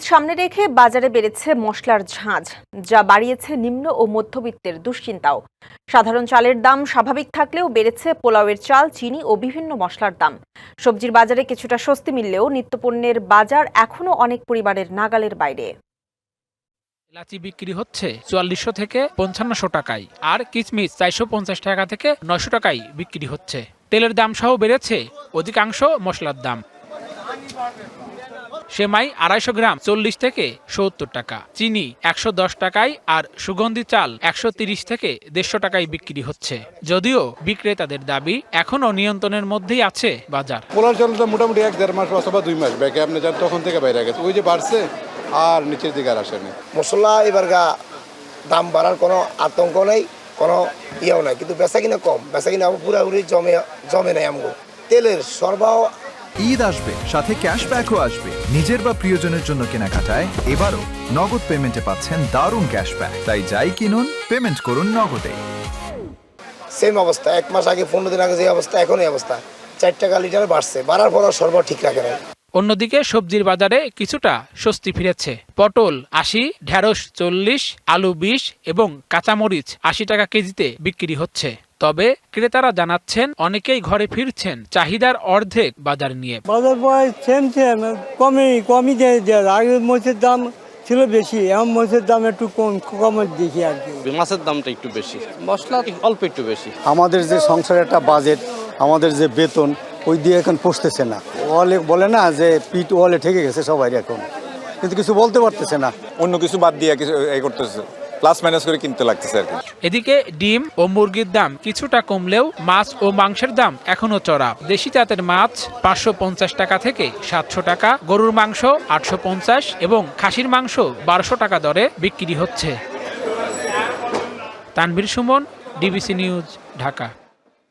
ঈদ সামনে রেখে বাজারে বেড়েছে মশলার ঝাঁজ, যা বাড়িয়েছে নিম্ন ও মধ্যবিত্তের দুশ্চিন্তাও। সাধারণ চালের দাম স্বাভাবিক থাকলেও বেড়েছে পোলাওয়ের চাল, চিনি ও বিভিন্ন মশলার দাম। সবজির বাজারে কিছুটা স্বস্তি মিললেও নিত্যপণ্যের বাজার এখনো অনেক পরিবারের নাগালের বাইরে। এলাচি বিক্রি হচ্ছে ৪৪০০ থেকে ৫৫০০ টাকায়, আর কিচমিচ ৪৫০ টাকা থেকে ৯০০ টাকায় বিক্রি হচ্ছে। তেলের দাম সহ বেড়েছে অধিকাংশ মশলার দাম। সেমাই ২৫০ গ্রাম ৪০ থেকে ৭০ টাকা, চিনি ১১০ টাকায়, আর সুগন্ধি চাল ১৩০ থেকে ১৫০ টাকায় বিক্রি হচ্ছে। যদিও বিক্রেতাদের দাবি এখনো নিয়ন্ত্রণের মধ্যেই আছে বাজার। পোলার চালটা মোটামুটি ১-১.৫ মাস অথবা ২ মাস ব্যাগে আপনি যান, তখন থেকে বাইরে গেছে, ওই যে বাড়ছে আর নিচের দিকে আর আসেনি। মশলা এবার দাম বাড়ার কোনো আতঙ্ক নেই, কোনো ইয়েও নাই, কিন্তু বেচা কিনা কম, বেচা কিনা পুরোপুরি জমে নেই। আমগো তেলের সরবরাহ। ঈদ আসবে, সাথে ক্যাশব্যাকও আসবে। নিজের বা প্রিয়জনের জন্য কেনাকাটায় এবারও নগদ পেমেন্টে পাচ্ছেন দারুণ ক্যাশব্যাক। তাই যাই কিনুন, পেমেন্ট করুন নগদে। সেম অবস্থা, ১ মাস আগে ১৫ দিন আগে যে অবস্থা এখন এই অবস্থা। ৪ টাকা লিটার বাড়ছে, বাড়ার পর সরবরাহ ঠিক রাখে না। অন্যদিকে সবজির বাজারে কিছুটা স্বস্তি ফিরেছে। পটল ৮০, ঢেঁড়স ৪০, আলু ২০ এবং কাঁচামরিচ ৮০ টাকা কেজিতে বিক্রি হচ্ছে। তবে ক্রেতারা জানাচ্ছেন অনেকেই ঘরে ফিরছেন চাহিদার অর্ধেক বাজার নিয়ে। বাজার সেম কমই দেয়। আগে মরিচের দাম ছিল বেশি, এখন মরিচের দাম একটু কম দেখি আর কি। মাছের দামটা একটু বেশি, মশলা অল্প একটু বেশি। আমাদের যে সংসারের একটা বাজেট, আমাদের যে বেতন, ওই দিয়ে এখন পুষতেছে না। ওয়ালে বলে না যে পিঠ ওয়ালে ঠেকে গেছে সবাই, এখন কিন্তু কিছু বলতে পারতেছে না। অন্য কিছু বাদ দিয়ে কিছু এই করতেছে, প্লাস মাইনাস করে কিনতে লাগতেছে আর কি। এদিকে ডিম ও মুরগির দাম কিছুটা কমলেও মাছ ও মাংসের দাম এখনো চড়া। দেশি জাতের মাছ ৫৫০ টাকা থেকে ৭০০ টাকা, গরুর মাংস ৮৫০ এবং খাসির মাংস ১২০০ টাকা দরে বিক্রি হচ্ছে। Tanvir Suman, DBC news, Dhaka.